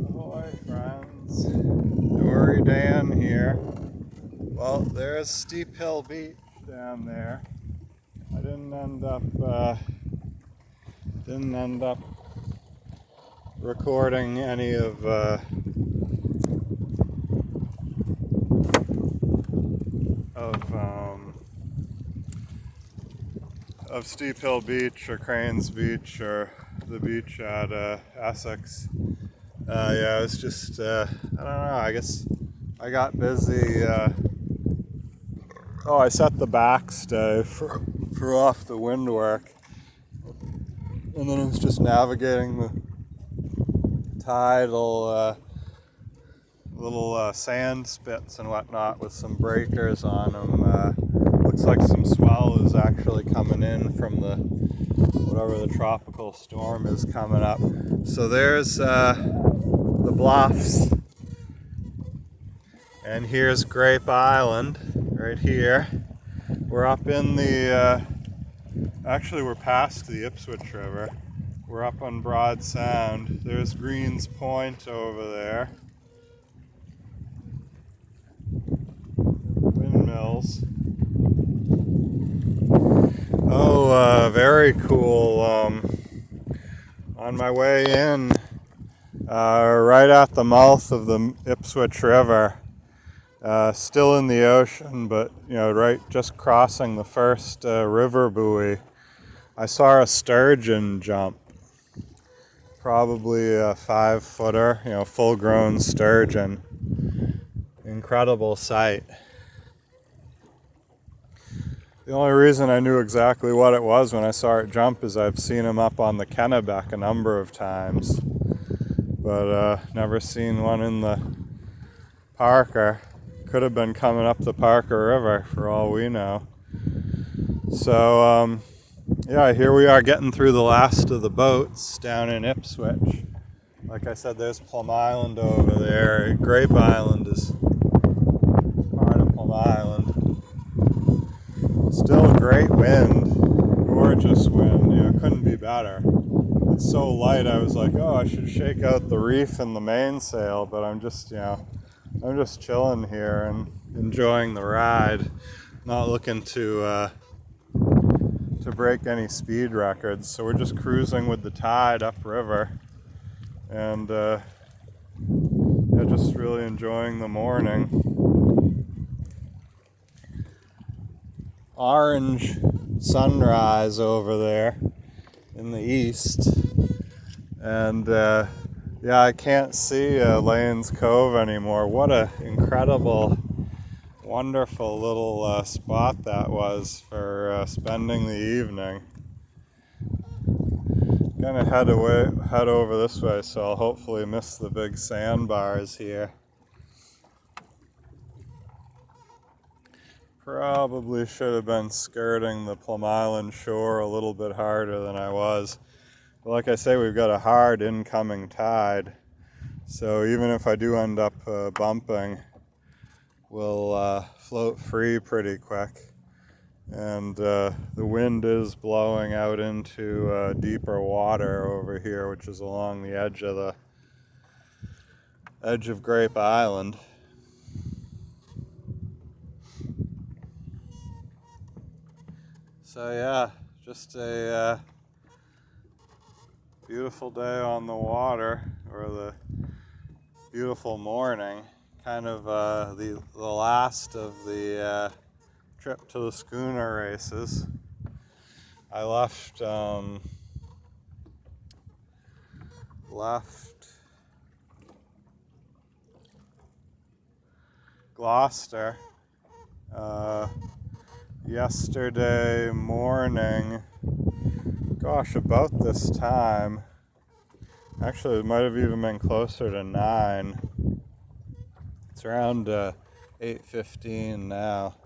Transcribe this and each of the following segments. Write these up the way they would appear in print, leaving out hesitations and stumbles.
Ahoy, friends. Dory Dan here. Well, there's Steep Hill Beach down there. I didn't end up recording any of Steep Hill Beach or Cranes Beach or the beach at Essex. Yeah, it was just I don't know. I guess I got busy. I set the backstay for off the windwork, and then I was just navigating the tidal little sand spits and whatnot with some breakers on them. Looks like some swell is actually coming in from the whatever the tropical storm is coming up. So there's the bluffs, and here's Grape Island right here. We're up in the actually we're past the Ipswich River. We're up on Broad Sound. There's Greens Point over there. Windmills. Very cool. On my way in, right at the mouth of the Ipswich River, still in the ocean, but right just crossing the first river buoy, I saw a sturgeon jump. Probably a 5-footer, full-grown sturgeon. Incredible sight. The only reason I knew exactly what it was when I saw it jump is I've seen him up on the Kennebec a number of times, but never seen one in the Parker. Could have been coming up the Parker River for all we know. So yeah, here we are getting through the last of the boats down in Ipswich. Like I said, there's Plum Island over there. Grape Island is part of Plum Island. Still a great wind, gorgeous wind, couldn't be better. It's so light, I was like, I should shake out the reef and the mainsail, but I'm just chilling here and enjoying the ride, not looking to break any speed records. So we're just cruising with the tide upriver, and just really enjoying the morning. Orange sunrise over there in the east, and I can't see Lane's Cove anymore. What a incredible, wonderful little spot that was for spending the evening. Gonna head over this way, so I'll hopefully miss the big sandbars here. Probably should have been skirting the Plum Island shore a little bit harder than I was. But like I say, we've got a hard incoming tide. So even if I do end up bumping, we'll float free pretty quick. And the wind is blowing out into deeper water over here, which is along the edge of Grape Island. So yeah, just a beautiful day on the water, or the beautiful morning. Kind of the last of the trip to the schooner races. I left Gloucester yesterday morning. Gosh, about this time. Actually, it might have even been closer to 9. It's around 8:15 now.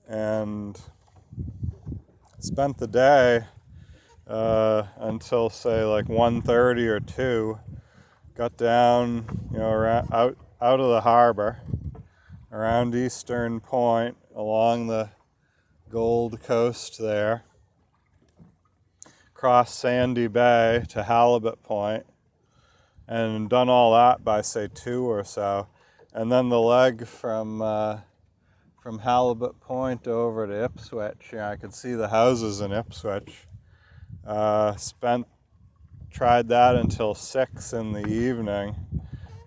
And spent the day until say like 1:30 or 2. Got down, out of the harbor, around Eastern Point, along the Gold Coast there. across Sandy Bay to Halibut Point, and done all that by say 2 or so. And then the leg from Halibut Point over to Ipswich, I could see the houses in Ipswich. Tried that until 6 in the evening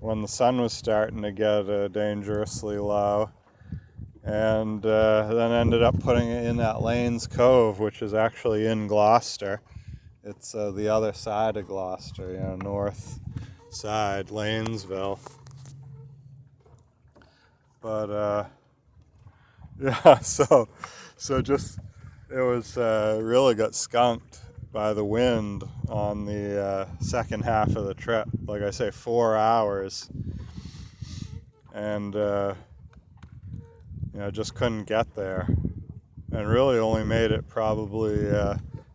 when the sun was starting to get dangerously low, and then ended up putting it in at Lanes Cove, which is actually in Gloucester. It's the other side of Gloucester, north side, Lanesville. But yeah, so just it was really got skunked by the wind on the second half of the trip. Like I say, 4 hours, and just couldn't get there, and really only made it probably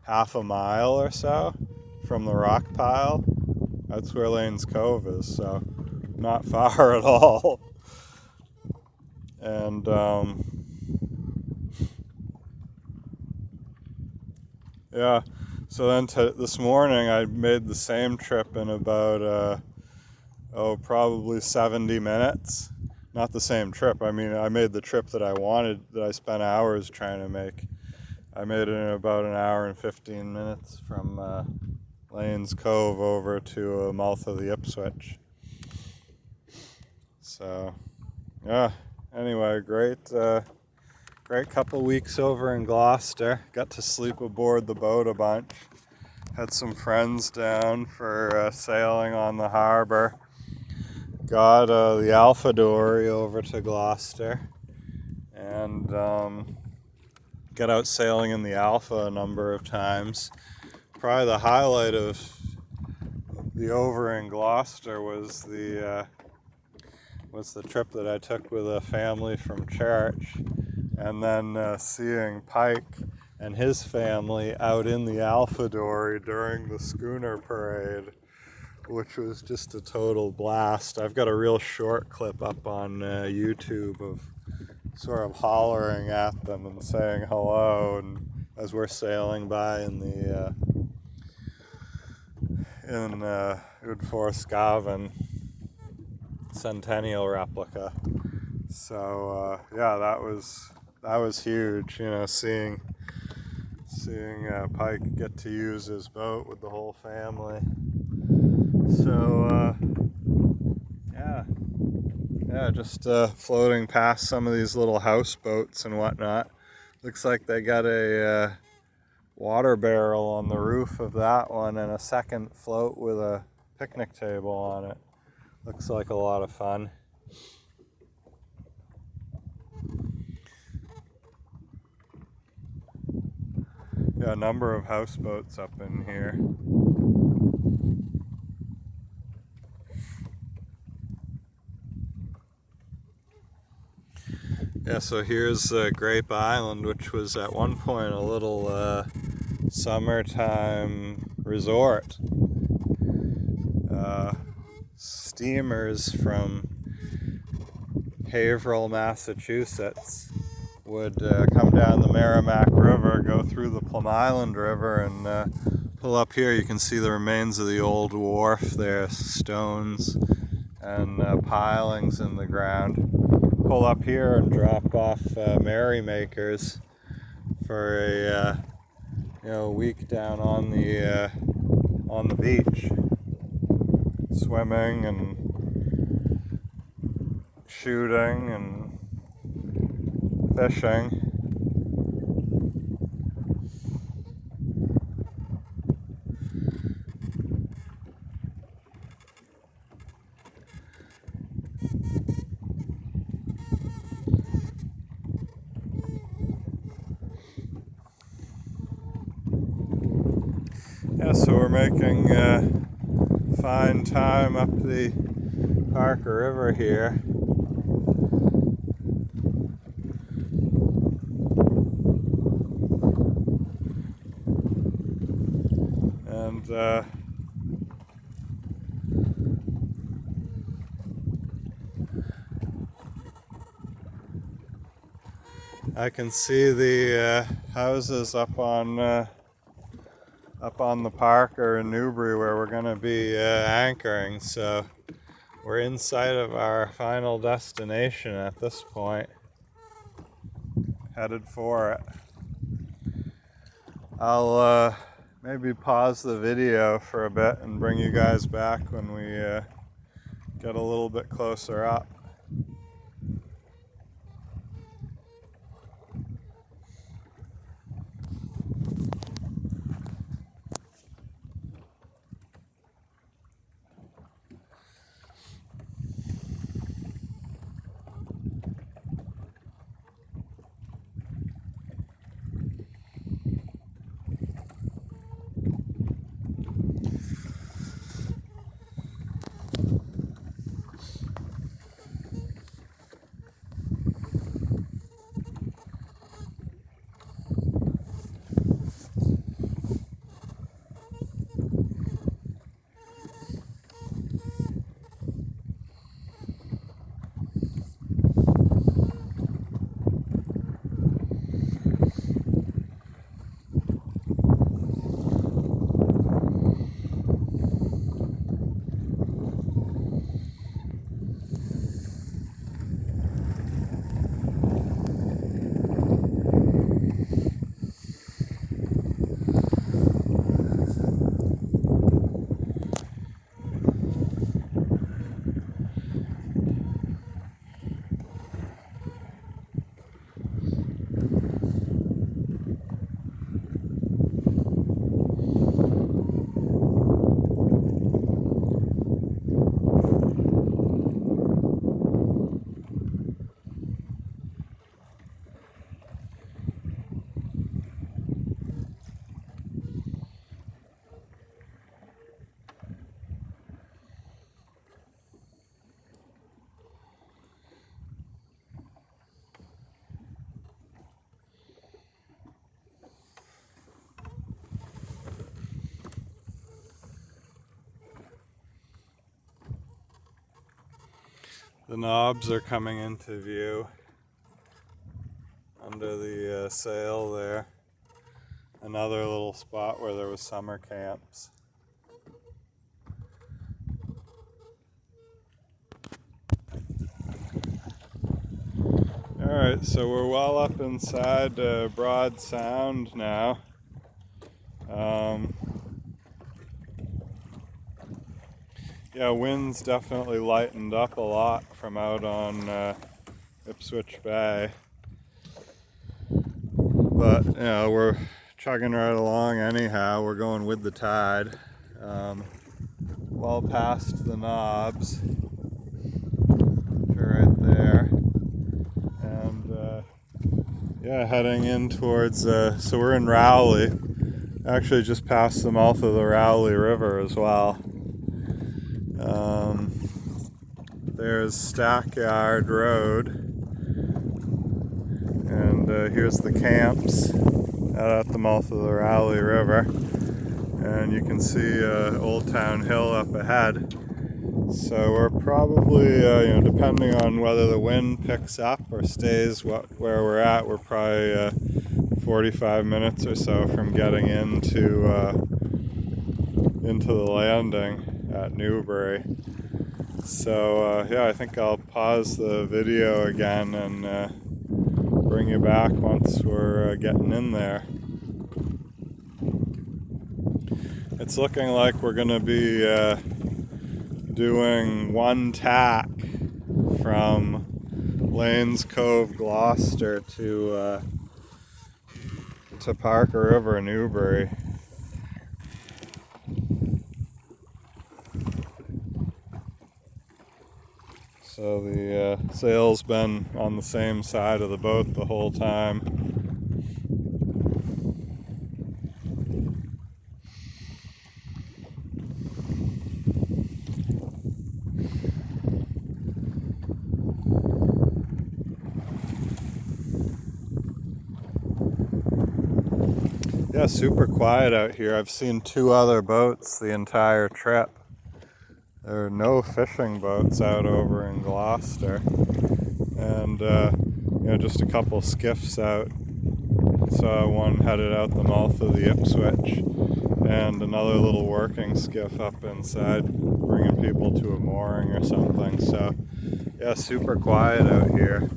half a mile or so from the rock pile. That's where Lanes Cove is, so not far at all. And yeah, so then this morning I made the same trip in about probably 70 minutes. Not the same trip. I mean, I made the trip that I wanted, that I spent hours trying to make. I made it in about an hour and 15 minutes from Lanes Cove over to mouth of the Ipswich. So, yeah. Anyway, great couple weeks over in Gloucester. Got to sleep aboard the boat a bunch. Had some friends down for sailing on the harbor. Got the Alpha Dory over to Gloucester, and got out sailing in the Alpha a number of times. Probably the highlight of the over in Gloucester was the trip that I took with a family from church, and then seeing Pike and his family out in the Alpha Dory during the schooner parade, which was just a total blast. I've got a real short clip up on YouTube of sort of hollering at them and saying hello, and as we're sailing by in the Udforskaven Centennial replica. So yeah, that was huge. Seeing Pike get to use his boat with the whole family. So yeah, just floating past some of these little houseboats and whatnot. Looks like they got a water barrel on the roof of that one, and a second float with a picnic table on it. Looks like a lot of fun. Yeah, a number of houseboats up in here. Yeah, so here's Grape Island, which was at one point a little summertime resort. Steamers from Haverhill, Massachusetts would come down the Merrimack River, go through the Plum Island River, and pull up here. You can see the remains of the old wharf there, stones and pilings in the ground. Pull up here and drop off merrymakers for a week down on the beach, swimming and shooting and fishing. Yeah, so we're making fine time up the Parker River here. And I can see the houses up on up on the Parker in Newbury where we're going to be anchoring. So we're in sight of our final destination at this point, headed for it. I'll maybe pause the video for a bit and bring you guys back when we get a little bit closer up. The knobs are coming into view under the sail there. Another little spot where there was summer camps. Alright, so we're well up inside Broad Sound now. Yeah, wind's definitely lightened up a lot from out on Ipswich Bay. But, you know, we're chugging right along anyhow. We're going with the tide. Well past the knobs. They're right there. And, yeah, heading in towards, so we're in Rowley. Actually just past the mouth of the Rowley River as well. There's Stackyard Road, and here's the camps out at the mouth of the Rowley River, and you can see Old Town Hill up ahead. So we're probably, you know, depending on whether the wind picks up or stays where we're at, we're probably 45 minutes or so from getting into the landing at Newbury. So yeah, I think I'll pause the video again and bring you back once we're getting in there. It's looking like we're going to be doing one tack from Lanes Cove, Gloucester to Parker River, Newbury. So the sail's been on the same side of the boat the whole time. Yeah, super quiet out here. I've seen 2 other boats the entire trip. There are no fishing boats out over in Gloucester, and you know, just a couple skiffs out. Saw one headed out the mouth of the Ipswich, and another little working skiff up inside, bringing people to a mooring or something. So yeah, super quiet out here.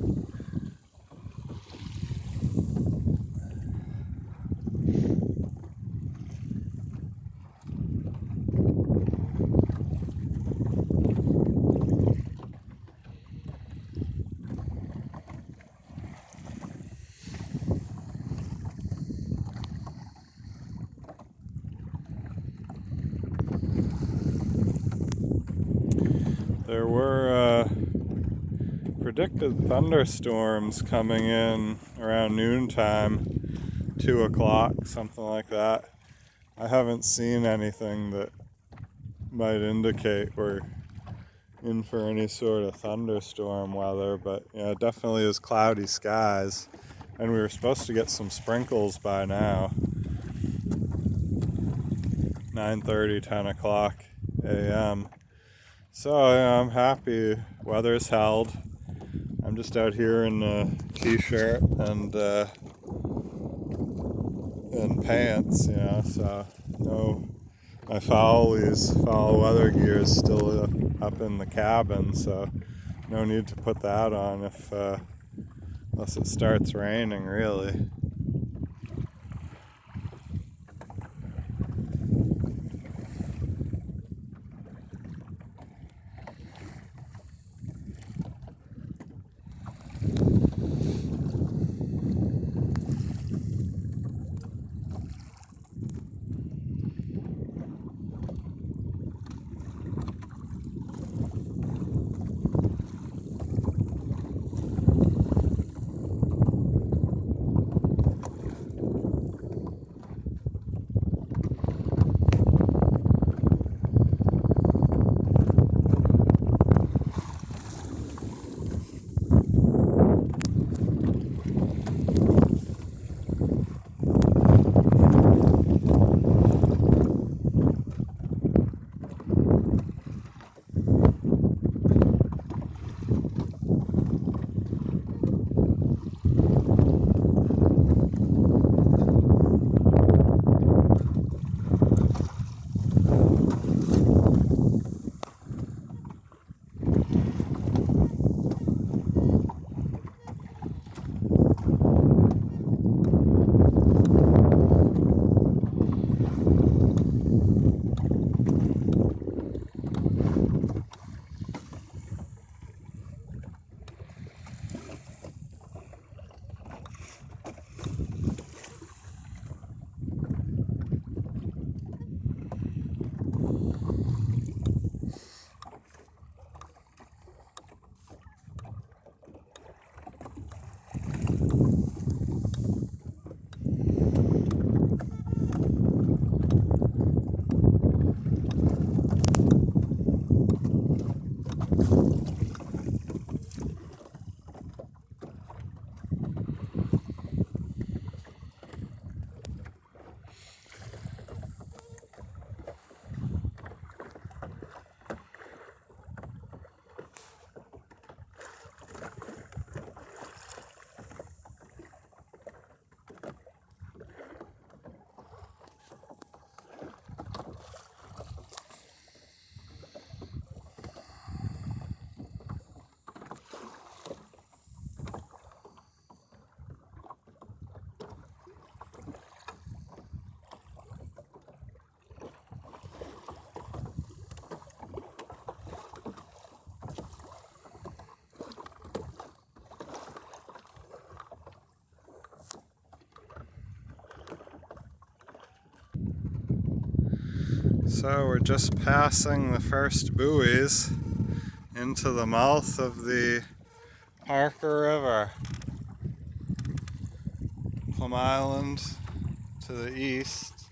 There were predicted thunderstorms coming in around noontime, 2 o'clock, something like that. I haven't seen anything that might indicate we're in for any sort of thunderstorm weather, but yeah, it definitely is cloudy skies, and we were supposed to get some sprinkles by now. 9:30, 10 o'clock a.m. So yeah, I'm happy weather's held. I'm just out here in a t-shirt and pants, so no, my foul weather gear is still up in the cabin, so no need to put that on unless it starts raining, really. So we're just passing the first buoys into the mouth of the Parker River. Plum Island to the east,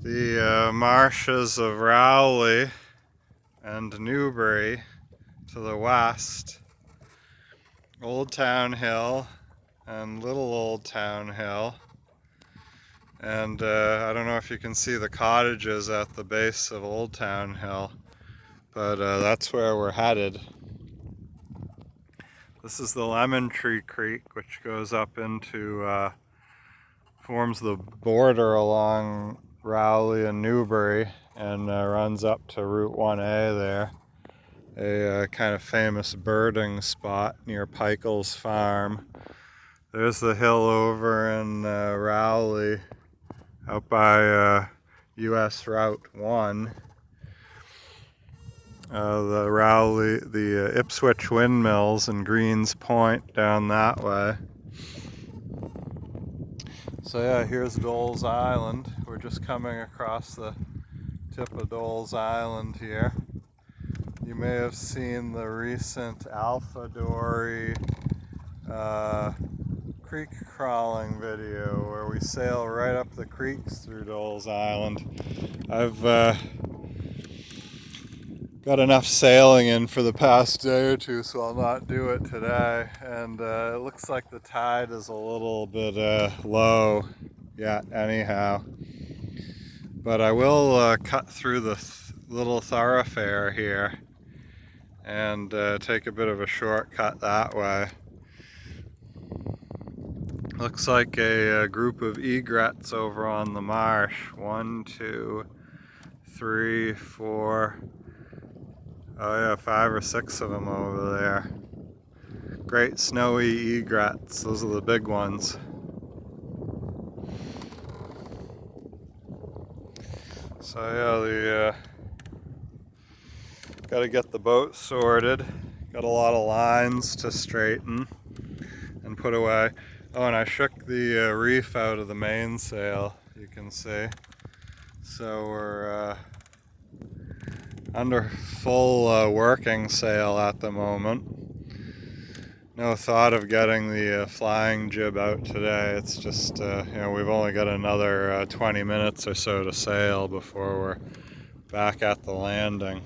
the marshes of Rowley and Newbury to the west, Old Town Hill and Little Old Town Hill. And I don't know if you can see the cottages at the base of Old Town Hill, but that's where we're headed. This is the Lemon Tree Creek, which goes up into, forms the border along Rowley and Newbury, and runs up to Route 1A there, a kind of famous birding spot near Pikel's farm. There's the hill over in Rowley, out by US Route 1. The Ipswich windmills and Greens Point down that way. So yeah, here's Dole's Island. We're just coming across the tip of Dole's Island here. You may have seen the recent Alpha Dory creek crawling video where we sail right up the creeks through Dole's Island. I've got enough sailing in for the past day or two, so I'll not do it today. And it looks like the tide is a little bit low yet anyhow. But I will cut through the little thoroughfare here and take a bit of a shortcut that way. Looks like a group of egrets over on the marsh. 1, 2, 3, 4. Oh yeah, 5 or 6 of them over there. Great snowy egrets. Those are the big ones. So yeah, got to get the boat sorted. Got a lot of lines to straighten and put away. Oh, and I shook the reef out of the mainsail, you can see. So we're under full working sail at the moment. No thought of getting the flying jib out today. It's just, we've only got another 20 minutes or so to sail before we're back at the landing.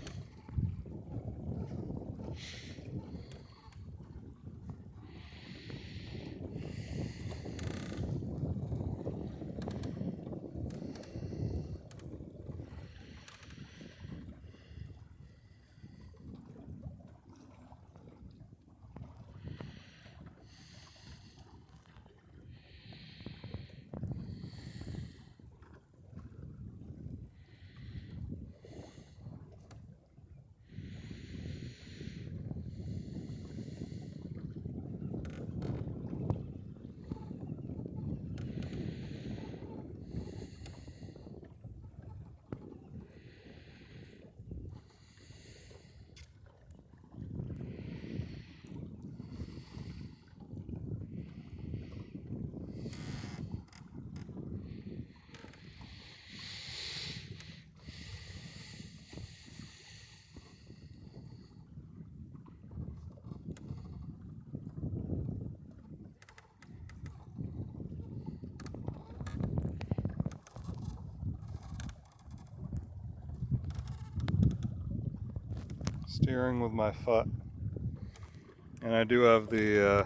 Steering with my foot, and I do have the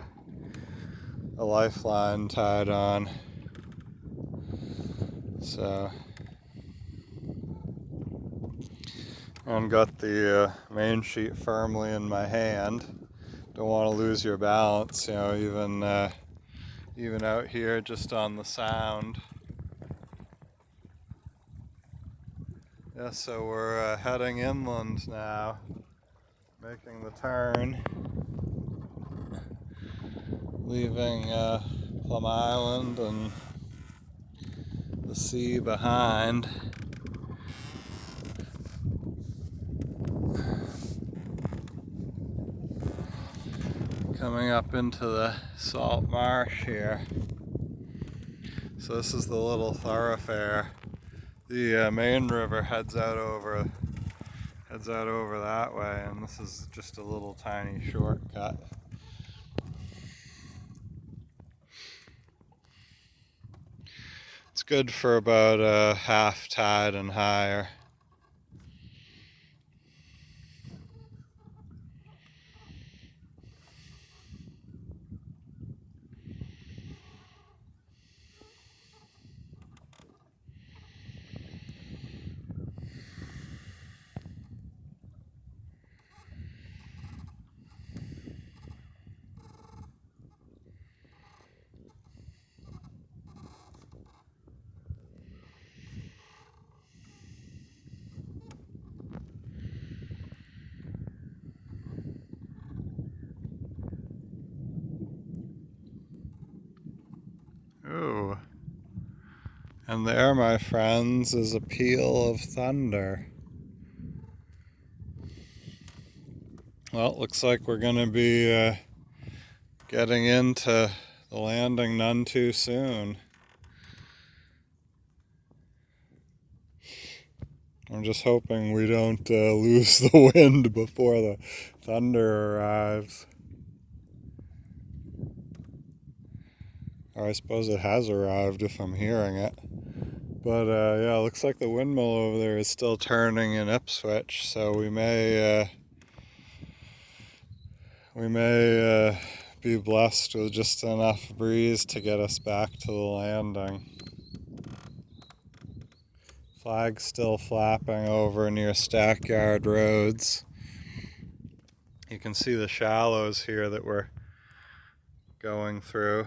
a lifeline tied on, so, and got the main sheet firmly in my hand. Don't want to lose your balance, even out here just on the sound. Yeah, so we're heading inland now, making the turn, leaving Plum Island and the sea behind. Coming up into the salt marsh here. So this is the little thoroughfare. The main river heads out over that way, and this is just a little tiny shortcut. It's good for about half tide and higher. And there, my friends, is a peal of thunder. Well, it looks like we're going to be getting into the landing none too soon. I'm just hoping we don't lose the wind before the thunder arrives. Or I suppose it has arrived if I'm hearing it. But yeah, it looks like the windmill over there is still turning in Ipswich, so we may be blessed with just enough breeze to get us back to the landing. Flag's still flapping over near Stackyard Roads. You can see the shallows here that we're going through.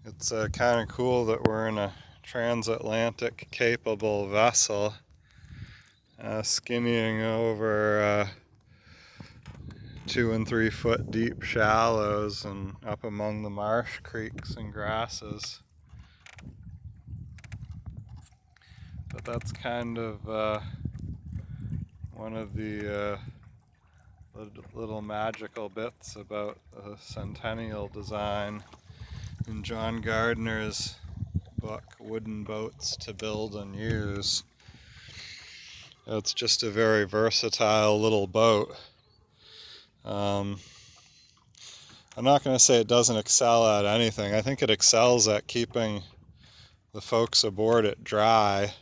It's kind of cool that we're in a transatlantic capable vessel, skinnying over 2 and 3 foot deep shallows and up among the marsh creeks and grasses. But that's kind of one of the little magical bits about the Centennial design in John Gardner's book, Wooden Boats to Build and Use. It's just a very versatile little boat. I'm not going to say it doesn't excel at anything. I think it excels at keeping the folks aboard it dry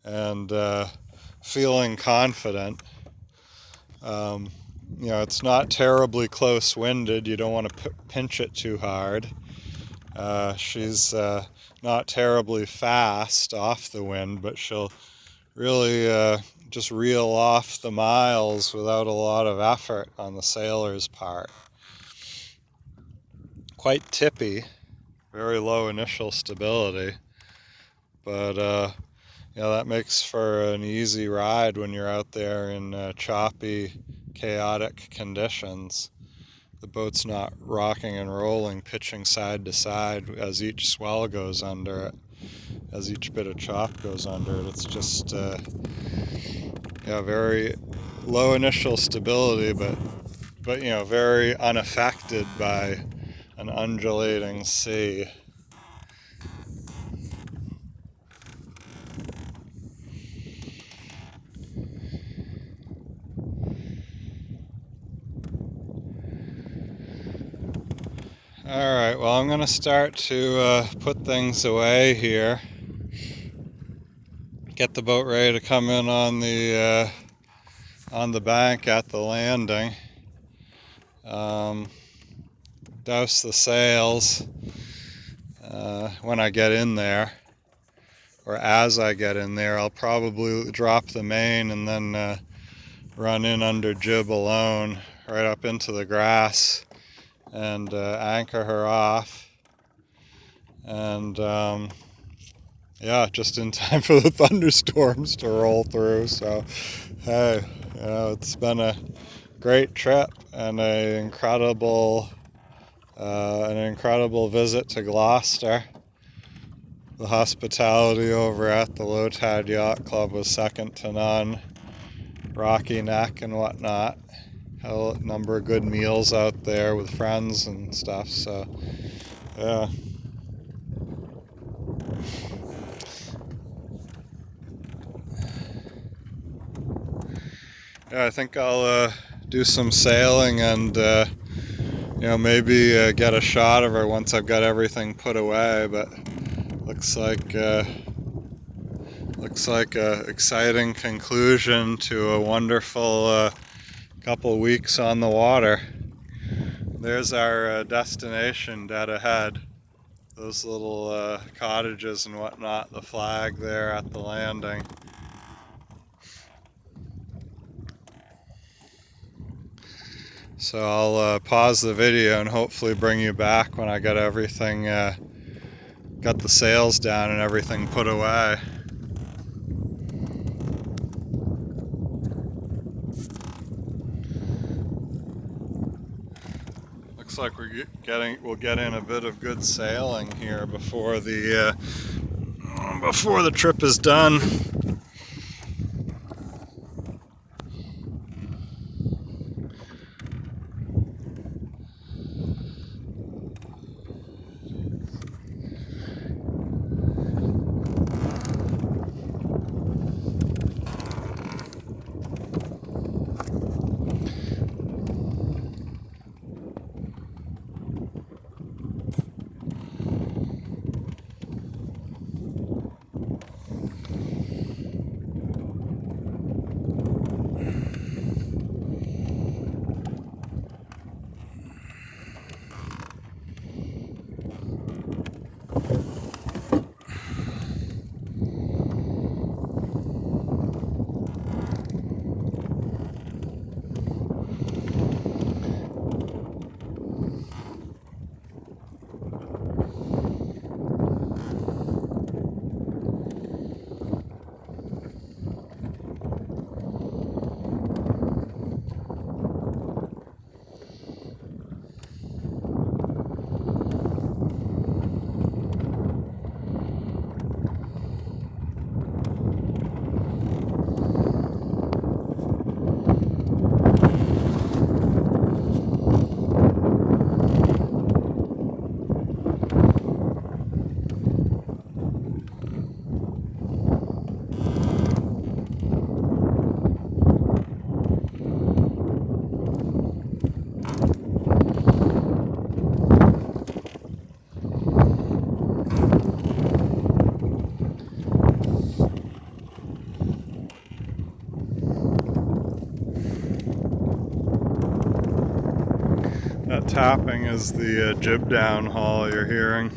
and feeling confident. You know, it's not terribly close-winded. You don't want to pinch it too hard. She's not terribly fast off the wind, but she'll really just reel off the miles without a lot of effort on the sailor's part. Quite tippy, very low initial stability, but you know, that makes for an easy ride when you're out there in choppy, chaotic conditions. The boat's not rocking and rolling, pitching side to side as each swell goes under it, as each bit of chop goes under it. It's just yeah, very low initial stability, but you know, very unaffected by an undulating sea. Alright, well, I'm going to start to put things away here. Get the boat ready to come in on the bank at the landing. Douse the sails when I get in there, or as I get in there. I'll probably drop the main and then run in under jib alone right up into the grass and anchor her off. And yeah, just in time for the thunderstorms to roll through. So hey, you know, it's been a great trip and an incredible visit to Gloucester. The hospitality over at the Low Tide Yacht Club was second to none. Rocky Neck and whatnot. Had a number of good meals out there with friends and stuff, so yeah. Yeah, I think I'll do some sailing and you know, maybe get a shot of her once I've got everything put away, but looks like a exciting conclusion to a wonderful couple weeks on the water. There's our destination dead ahead. Those little cottages and whatnot, the flag there at the landing. So I'll pause the video and hopefully bring you back when I got everything, got the sails down and everything put away. looks like we'll get in a bit of good sailing here before the trip is done. That tapping is the jib down haul you're hearing.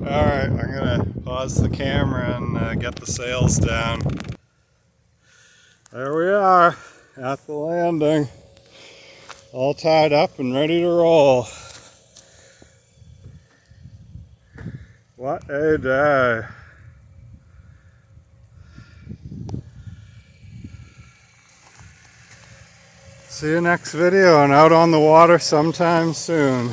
Alright, I'm gonna pause the camera and get the sails down. There we are at the landing, all tied up and ready to roll. What a day. See you next video and out on the water sometime soon.